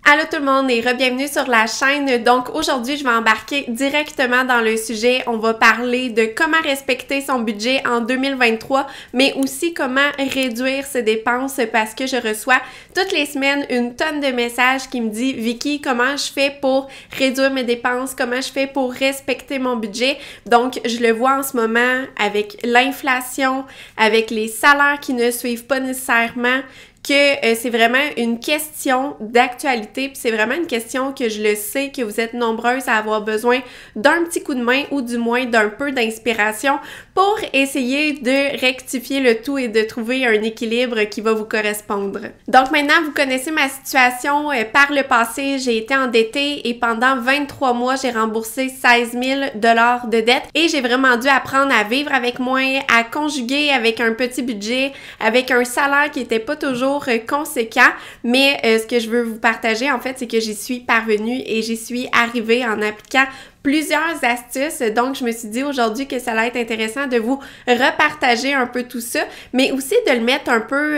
Allô tout le monde et re-bienvenue sur la chaîne. Donc aujourd'hui, je vais embarquer directement dans le sujet. On va parler de comment respecter son budget en 2023, mais aussi comment réduire ses dépenses parce que je reçois toutes les semaines une tonne de messages qui me disent « Vicky, comment je fais pour réduire mes dépenses? Comment je fais pour respecter mon budget? » Donc je le vois en ce moment avec l'inflation, avec les salaires qui ne suivent pas nécessairement, que c'est vraiment une question d'actualité, puis c'est vraiment une question que je le sais que vous êtes nombreuses à avoir besoin d'un petit coup de main ou du moins d'un peu d'inspiration pour essayer de rectifier le tout et de trouver un équilibre qui va vous correspondre. Donc maintenant, vous connaissez ma situation. Par le passé, j'ai été endettée et pendant 23 mois, j'ai remboursé 16 000 $ de dette et j'ai vraiment dû apprendre à vivre avec moins, à conjuguer avec un petit budget, avec un salaire qui n'était pas toujours conséquent, mais ce que je veux vous partager en fait, c'est que j'y suis parvenue et j'y suis arrivée en appliquant plusieurs astuces. Donc, je me suis dit aujourd'hui que ça allait être intéressant de vous repartager un peu tout ça, mais aussi de le mettre un peu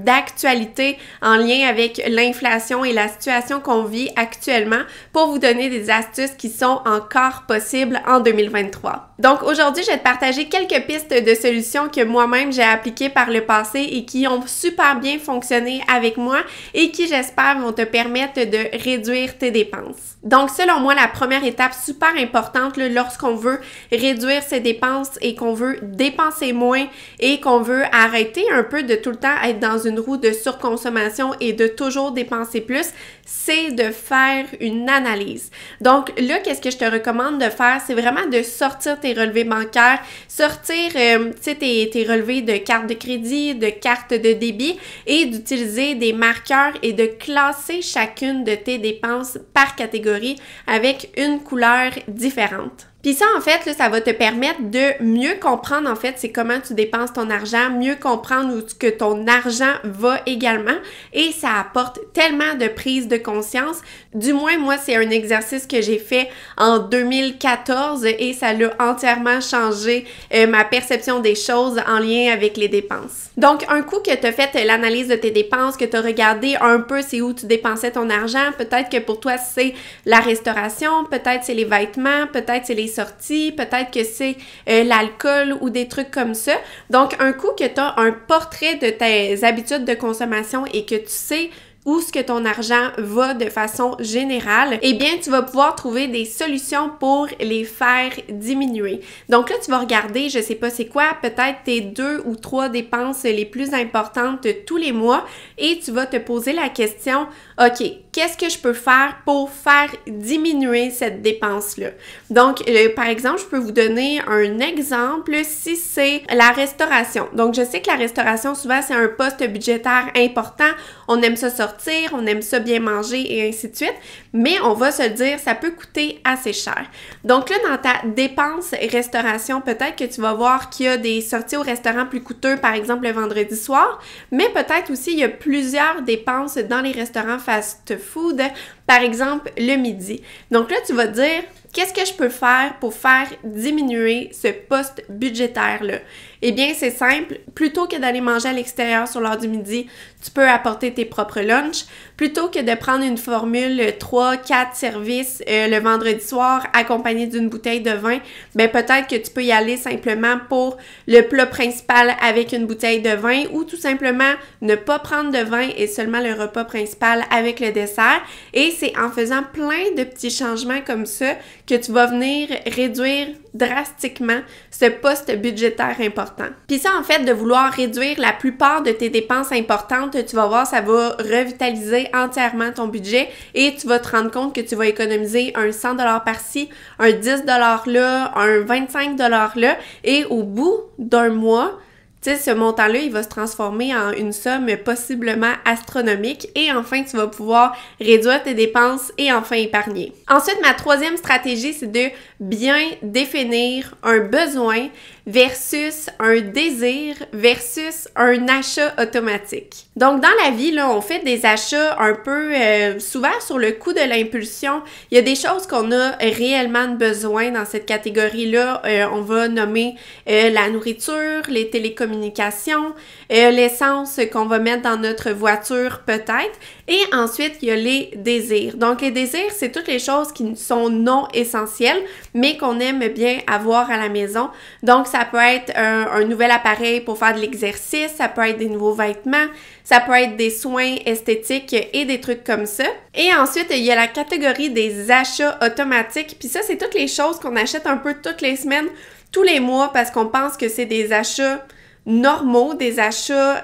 d'actualité en lien avec l'inflation et la situation qu'on vit actuellement pour vous donner des astuces qui sont encore possibles en 2023. Donc, aujourd'hui, je vais te partager quelques pistes de solutions que moi-même j'ai appliquées par le passé et qui ont super bien fonctionné avec moi et qui, j'espère, vont te permettre de réduire tes dépenses. Donc, selon moi, la première étape super importante là, lorsqu'on veut réduire ses dépenses et qu'on veut dépenser moins et qu'on veut arrêter un peu de tout le temps être dans une roue de surconsommation et de toujours dépenser plus, c'est de faire une analyse. Donc là, qu'est-ce que je te recommande de faire? C'est vraiment de sortir tes relevés bancaires, sortir tes relevés de carte de crédit, de carte de débit et d'utiliser des marqueurs et de classer chacune de tes dépenses par catégorie avec une couleur différente. Puis ça, en fait, là, ça va te permettre de mieux comprendre, en fait, c'est comment tu dépenses ton argent, mieux comprendre où que ton argent va également et ça apporte tellement de prise de conscience. Du moins, moi, c'est un exercice que j'ai fait en 2014 et ça l'a entièrement changé ma perception des choses en lien avec les dépenses. Donc, un coup que tu as fait l'analyse de tes dépenses, que tu as regardé un peu c'est où tu dépensais ton argent, peut-être que pour toi, c'est la restauration, peut-être c'est les vêtements, peut-être c'est les sorties, peut-être que c'est l'alcool ou des trucs comme ça. Donc, un coup que tu as un portrait de tes habitudes de consommation et que tu sais où ce que ton argent va de façon générale, eh bien, tu vas pouvoir trouver des solutions pour les faire diminuer. Donc là, tu vas regarder, je sais pas c'est quoi, peut-être tes 2 ou 3 dépenses les plus importantes tous les mois et tu vas te poser la question, OK, qu'est-ce que je peux faire pour faire diminuer cette dépense-là? Donc, par exemple, je peux vous donner un exemple si c'est la restauration. Donc, je sais que la restauration, souvent, c'est un poste budgétaire important. On aime ça sortir, on aime ça bien manger et ainsi de suite. Mais on va se le dire, ça peut coûter assez cher. Donc là, dans ta dépense restauration, peut-être que tu vas voir qu'il y a des sorties au restaurant plus coûteux, par exemple le vendredi soir, mais peut-être aussi il y a plusieurs dépenses dans les restaurants fast-food, par exemple le midi. Donc là, tu vas te dire, qu'est-ce que je peux faire pour faire diminuer ce poste budgétaire-là? Eh bien, c'est simple. Plutôt que d'aller manger à l'extérieur sur l'heure du midi, tu peux apporter tes propres lunchs. Plutôt que de prendre une formule 3-4 services le vendredi soir accompagné d'une bouteille de vin, ben peut-être que tu peux y aller simplement pour le plat principal avec une bouteille de vin ou tout simplement ne pas prendre de vin et seulement le repas principal avec le dessert. Et c'est en faisant plein de petits changements comme ça que tu vas venir réduire drastiquement ce poste budgétaire important. Puis ça, en fait, de vouloir réduire la plupart de tes dépenses importantes, tu vas voir, ça va revitaliser entièrement ton budget et tu vas te rendre compte que tu vas économiser un 100 $ par-ci, un 10 $ là, un 25 $ là et au bout d'un mois, tu sais, ce montant-là, il va se transformer en une somme possiblement astronomique et enfin, tu vas pouvoir réduire tes dépenses et enfin épargner. Ensuite, ma troisième stratégie, c'est de bien définir un besoin versus un désir versus un achat automatique. Donc, dans la vie, là, on fait des achats un peu souvent sur le coup de l'impulsion. Il y a des choses qu'on a réellement besoin dans cette catégorie-là. On va nommer la nourriture, les télécommunications, l'essence qu'on va mettre dans notre voiture peut-être. Et ensuite, il y a les désirs. Donc, les désirs, c'est toutes les choses qui sont non essentielles, mais qu'on aime bien avoir à la maison. Donc, ça peut être un nouvel appareil pour faire de l'exercice, ça peut être des nouveaux vêtements, ça peut être des soins esthétiques et des trucs comme ça. Et ensuite, il y a la catégorie des achats automatiques. Puis ça, c'est toutes les choses qu'on achète un peu toutes les semaines, tous les mois, parce qu'on pense que c'est des achats normaux, des achats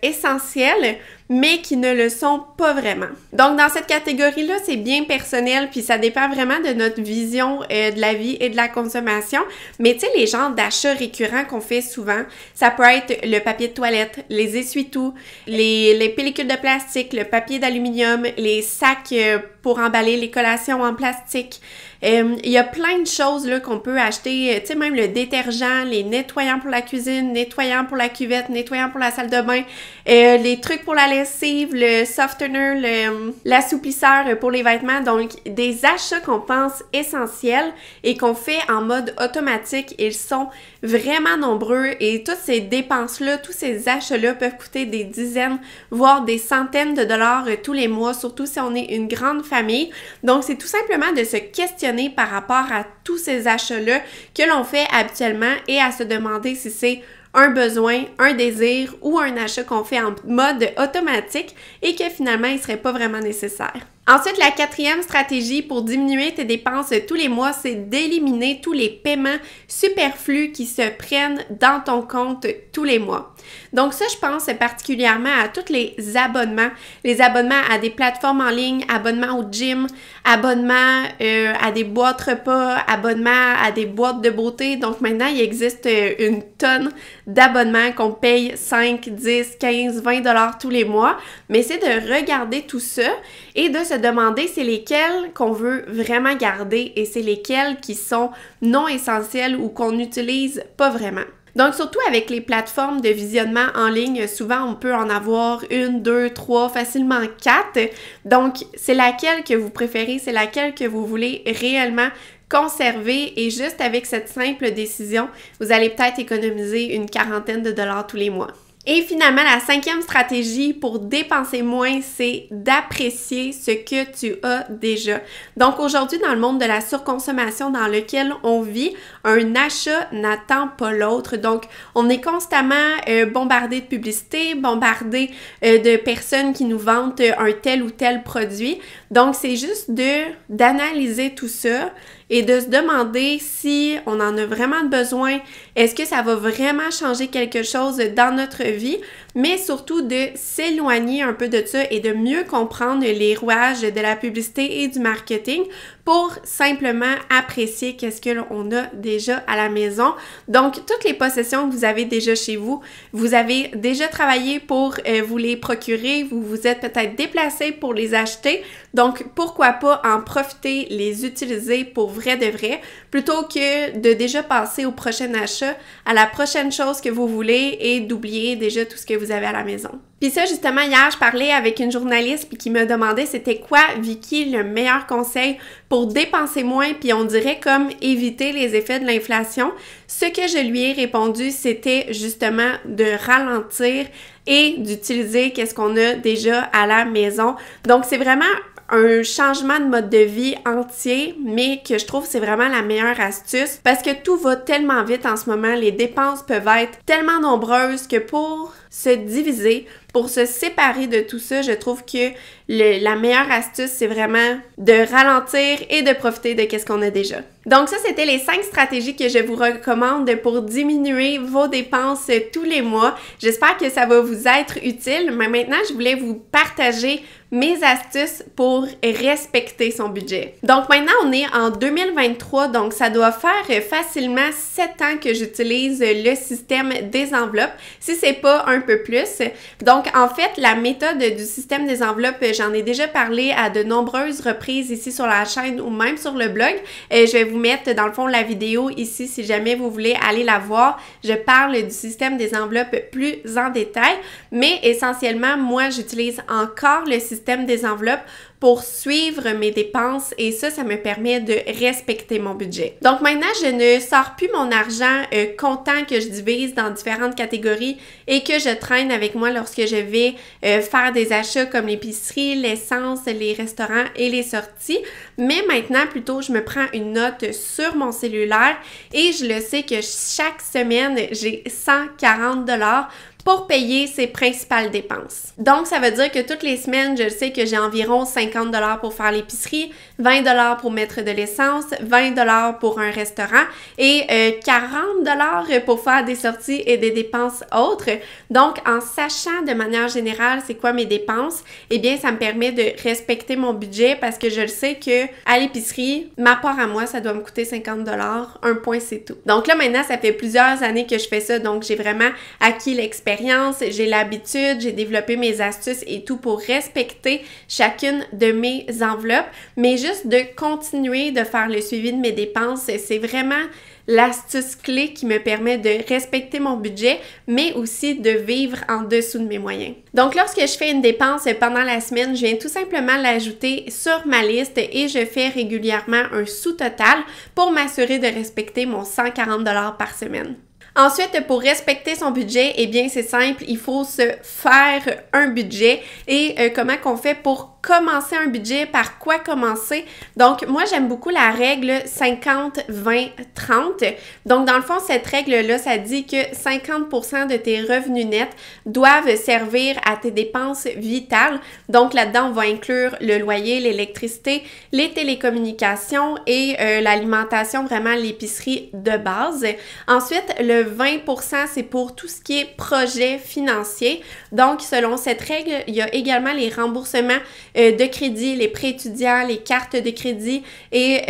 essentiels, mais qui ne le sont pas vraiment. Donc, dans cette catégorie-là, c'est bien personnel, puis ça dépend vraiment de notre vision de la vie et de la consommation. Mais tu sais, les genres d'achats récurrents qu'on fait souvent, ça peut être le papier de toilette, les essuie-tout, les pellicules de plastique, le papier d'aluminium, les sacs pour emballer les collations en plastique. Il y a plein de choses là qu'on peut acheter, tu sais, même le détergent, les nettoyants pour la cuisine, nettoyants pour la cuvette, nettoyants pour la salle de bain, les trucs pour la lessive, le softener, l'assouplisseur pour les vêtements. Donc, des achats qu'on pense essentiels et qu'on fait en mode automatique. Ils sont vraiment nombreux et toutes ces dépenses-là, tous ces achats-là peuvent coûter des dizaines, voire des centaines de dollars tous les mois, surtout si on est une grande famille. Donc, c'est tout simplement de se questionner par rapport à tous ces achats-là que l'on fait habituellement et à se demander si c'est un besoin, un désir ou un achat qu'on fait en mode automatique et que finalement, il ne serait pas vraiment nécessaire. Ensuite, la quatrième stratégie pour diminuer tes dépenses tous les mois, c'est d'éliminer tous les paiements superflus qui se prennent dans ton compte tous les mois. Donc ça, je pense particulièrement à tous les abonnements à des plateformes en ligne, abonnements au gym, abonnements à des boîtes repas, abonnements à des boîtes de beauté. Donc maintenant, il existe une tonne d'abonnements qu'on paye 5, 10, 15, 20 $ tous les mois. Mais c'est de regarder tout ça et de se demander c'est lesquels qu'on veut vraiment garder et c'est lesquels qui sont non essentiels ou qu'on n'utilise pas vraiment. Donc, surtout avec les plateformes de visionnement en ligne, souvent on peut en avoir 1, 2, 3, facilement 4. Donc, c'est laquelle que vous préférez, c'est laquelle que vous voulez réellement conserver et juste avec cette simple décision, vous allez peut-être économiser une quarantaine de dollars tous les mois. Et finalement, la cinquième stratégie pour dépenser moins, c'est d'apprécier ce que tu as déjà. Donc aujourd'hui, dans le monde de la surconsommation dans lequel on vit, un achat n'attend pas l'autre. Donc, on est constamment bombardé de publicité, bombardé de personnes qui nous vantent un tel ou tel produit. Donc, c'est juste d'analyser tout ça et de se demander si on en a vraiment besoin, est-ce que ça va vraiment changer quelque chose dans notre vie, mais surtout de s'éloigner un peu de ça et de mieux comprendre les rouages de la publicité et du marketing pour simplement apprécier qu'est-ce que l'on a déjà à la maison. Donc, toutes les possessions que vous avez déjà chez vous, vous avez déjà travaillé pour vous les procurer, vous vous êtes peut-être déplacé pour les acheter. Donc, pourquoi pas en profiter, les utiliser pour vrai de vrai, plutôt que de déjà passer au prochain achat, à la prochaine chose que vous voulez et d'oublier déjà tout ce que vous avez à la maison. Puis ça, justement, hier, je parlais avec une journaliste puis qui me demandait c'était quoi, Vicky, le meilleur conseil pour dépenser moins puis on dirait comme éviter les effets de l'inflation. Ce que je lui ai répondu, c'était justement de ralentir et d'utiliser qu'est-ce qu'on a déjà à la maison. Donc, c'est vraiment un changement de mode de vie entier, mais que je trouve c'est vraiment la meilleure astuce parce que tout va tellement vite en ce moment, les dépenses peuvent être tellement nombreuses que pour se diviser, pour se séparer de tout ça, je trouve que la meilleure astuce, c'est vraiment de ralentir et de profiter de qu'est-ce qu'on a déjà. Donc ça, c'était les 5 stratégies que je vous recommande pour diminuer vos dépenses tous les mois. J'espère que ça va vous être utile, mais maintenant, je voulais vous partager mes astuces pour respecter son budget. Donc maintenant, on est en 2023, donc ça doit faire facilement 7 ans que j'utilise le système des enveloppes, si c'est pas un peu plus. Donc en fait, la méthode du système des enveloppes, j'en ai déjà parlé à de nombreuses reprises ici sur la chaîne ou même sur le blog. Je vais vous mettre dans le fond la vidéo ici si jamais vous voulez aller la voir. Je parle du système des enveloppes plus en détail, mais essentiellement, moi, j'utilise encore le système des enveloppes pour suivre mes dépenses et ça me permet de respecter mon budget. Donc maintenant, je ne sors plus mon argent comptant que je divise dans différentes catégories et que je traîne avec moi lorsque je vais faire des achats comme l'épicerie, l'essence, les restaurants et les sorties. Mais maintenant, plutôt, je me prends une note sur mon cellulaire et je le sais que chaque semaine, j'ai 140 $ pour payer ses principales dépenses. Donc, ça veut dire que toutes les semaines, je sais que j'ai environ 50 $ pour faire l'épicerie, 20 $ pour mettre de l'essence, 20 $ pour un restaurant et 40 $ pour faire des sorties et des dépenses autres. Donc, en sachant de manière générale c'est quoi mes dépenses, eh bien, ça me permet de respecter mon budget parce que je le sais que à l'épicerie, ma part à moi, ça doit me coûter 50 $. Un point, c'est tout. Donc là, maintenant, ça fait plusieurs années que je fais ça, donc j'ai vraiment acquis l'expérience. J'ai l'habitude, j'ai développé mes astuces et tout pour respecter chacune de mes enveloppes, mais juste de continuer de faire le suivi de mes dépenses, c'est vraiment l'astuce clé qui me permet de respecter mon budget, mais aussi de vivre en dessous de mes moyens. Donc, lorsque je fais une dépense pendant la semaine, je viens tout simplement l'ajouter sur ma liste et je fais régulièrement un sous-total pour m'assurer de respecter mon 140 $ par semaine. Ensuite, pour respecter son budget, eh bien, c'est simple, il faut se faire un budget. Et comment qu'on fait pour commencer un budget, par quoi commencer? Donc, moi, j'aime beaucoup la règle 50-20-30. Donc, dans le fond, cette règle-là, ça dit que 50% de tes revenus nets doivent servir à tes dépenses vitales. Donc, là-dedans, on va inclure le loyer, l'électricité, les télécommunications et l'alimentation, vraiment l'épicerie de base. Ensuite, le 20%, c'est pour tout ce qui est projet financier. Donc, selon cette règle, il y a également les remboursements de crédit, les prêts étudiants, les cartes de crédit et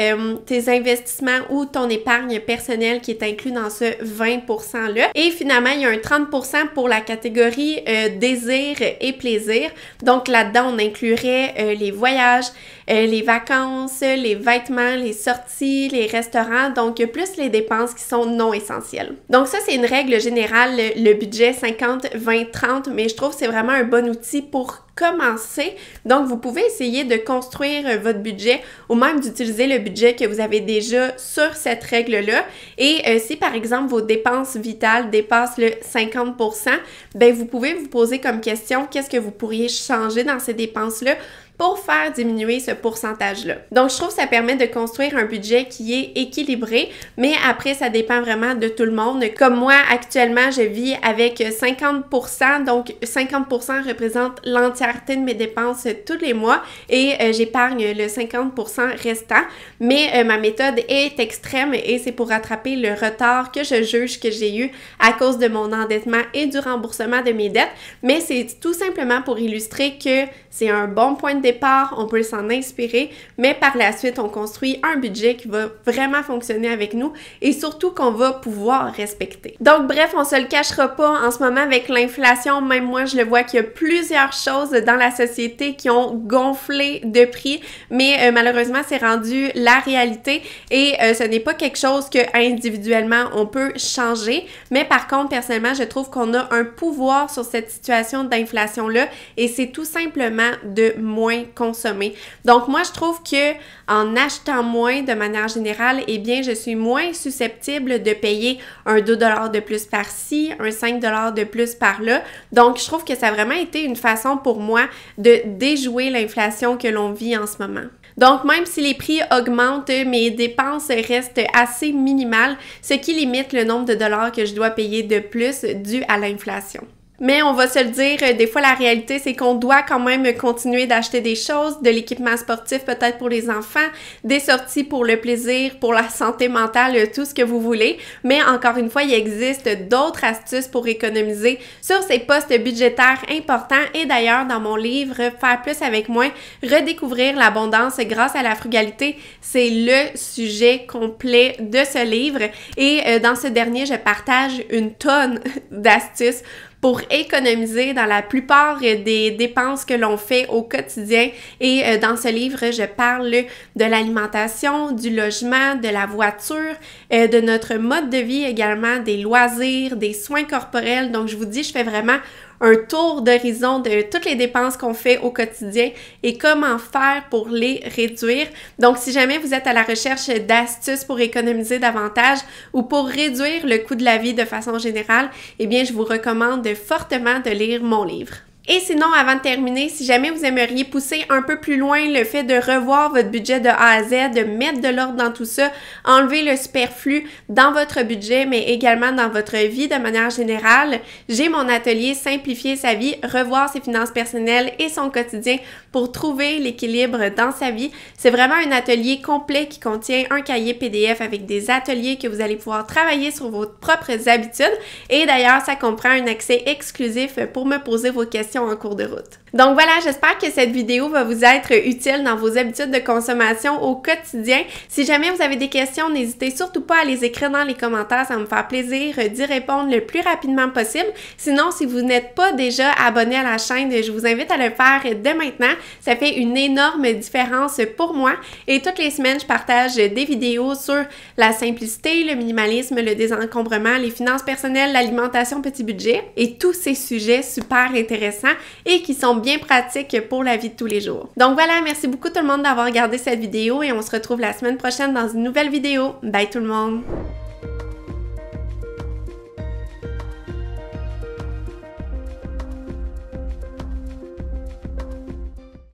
tes investissements ou ton épargne personnelle qui est inclus dans ce 20%-là. Et finalement, il y a un 30% pour la catégorie désir et plaisir. Donc, là-dedans, on inclurait les voyages, les vacances, les vêtements, les sorties, les restaurants, donc plus les dépenses qui sont non essentielles. Donc ça, c'est une règle générale, le budget 50-20-30, mais je trouve que c'est vraiment un bon outil pour commencer. Donc, vous pouvez essayer de construire votre budget ou même d'utiliser le budget que vous avez déjà sur cette règle-là. Et si, par exemple, vos dépenses vitales dépassent le 50%, bien, vous pouvez vous poser comme question qu'est-ce que vous pourriez changer dans ces dépenses-là pour faire diminuer ce pourcentage-là. Donc, je trouve que ça permet de construire un budget qui est équilibré, mais après, ça dépend vraiment de tout le monde. Comme moi, actuellement, je vis avec 50%, donc 50% représente l'entièreté de mes dépenses tous les mois et j'épargne le 50% restant, mais ma méthode est extrême et c'est pour rattraper le retard que je juge que j'ai eu à cause de mon endettement et du remboursement de mes dettes, mais c'est tout simplement pour illustrer que c'est un bon point de départ, on peut s'en inspirer, mais par la suite, on construit un budget qui va vraiment fonctionner avec nous et surtout qu'on va pouvoir respecter. Donc bref, on se le cachera pas, en ce moment avec l'inflation, même moi je le vois qu'il y a plusieurs choses dans la société qui ont gonflé de prix, mais malheureusement c'est rendu la réalité et ce n'est pas quelque chose que individuellement on peut changer, mais par contre personnellement je trouve qu'on a un pouvoir sur cette situation d'inflation-là et c'est tout simplement de moins consommer. Donc moi je trouve que en achetant moins de manière générale, eh bien je suis moins susceptible de payer un 2 $ de plus par-ci, un 5 $ de plus par-là. Donc je trouve que ça a vraiment été une façon pour moi de déjouer l'inflation que l'on vit en ce moment. Donc, même si les prix augmentent, mes dépenses restent assez minimales, ce qui limite le nombre de dollars que je dois payer de plus dû à l'inflation. Mais on va se le dire, des fois la réalité c'est qu'on doit quand même continuer d'acheter des choses, de l'équipement sportif peut-être pour les enfants, des sorties pour le plaisir, pour la santé mentale, tout ce que vous voulez. Mais encore une fois, il existe d'autres astuces pour économiser sur ces postes budgétaires importants. Et d'ailleurs, dans mon livre Faire plus avec moins, redécouvrir l'abondance grâce à la frugalité, c'est le sujet complet de ce livre. Et dans ce dernier, je partage une tonne d'astuces pour économiser dans la plupart des dépenses que l'on fait au quotidien. Et dans ce livre, je parle de l'alimentation, du logement, de la voiture, de notre mode de vie également, des loisirs, des soins corporels. Donc, je vous dis, je fais vraiment un tour d'horizon de toutes les dépenses qu'on fait au quotidien et comment faire pour les réduire. Donc, si jamais vous êtes à la recherche d'astuces pour économiser davantage ou pour réduire le coût de la vie de façon générale, eh bien, je vous recommande fortement de lire mon livre. Et sinon, avant de terminer, si jamais vous aimeriez pousser un peu plus loin le fait de revoir votre budget de A à Z, de mettre de l'ordre dans tout ça, enlever le superflu dans votre budget, mais également dans votre vie de manière générale, j'ai mon atelier Simplifier sa vie, revoir ses finances personnelles et son quotidien pour trouver l'équilibre dans sa vie. C'est vraiment un atelier complet qui contient un cahier PDF avec des ateliers que vous allez pouvoir travailler sur vos propres habitudes. Et d'ailleurs, ça comprend un accès exclusif pour me poser vos questions en cours de route. Donc voilà, j'espère que cette vidéo va vous être utile dans vos habitudes de consommation au quotidien. Si jamais vous avez des questions, n'hésitez surtout pas à les écrire dans les commentaires, ça va me faire plaisir d'y répondre le plus rapidement possible. Sinon, si vous n'êtes pas déjà abonné à la chaîne, je vous invite à le faire dès maintenant. Ça fait une énorme différence pour moi et toutes les semaines, je partage des vidéos sur la simplicité, le minimalisme, le désencombrement, les finances personnelles, l'alimentation petit budget et tous ces sujets super intéressants et qui sont bien pratiques pour la vie de tous les jours. Donc voilà, merci beaucoup tout le monde d'avoir regardé cette vidéo et on se retrouve la semaine prochaine dans une nouvelle vidéo. Bye tout le monde!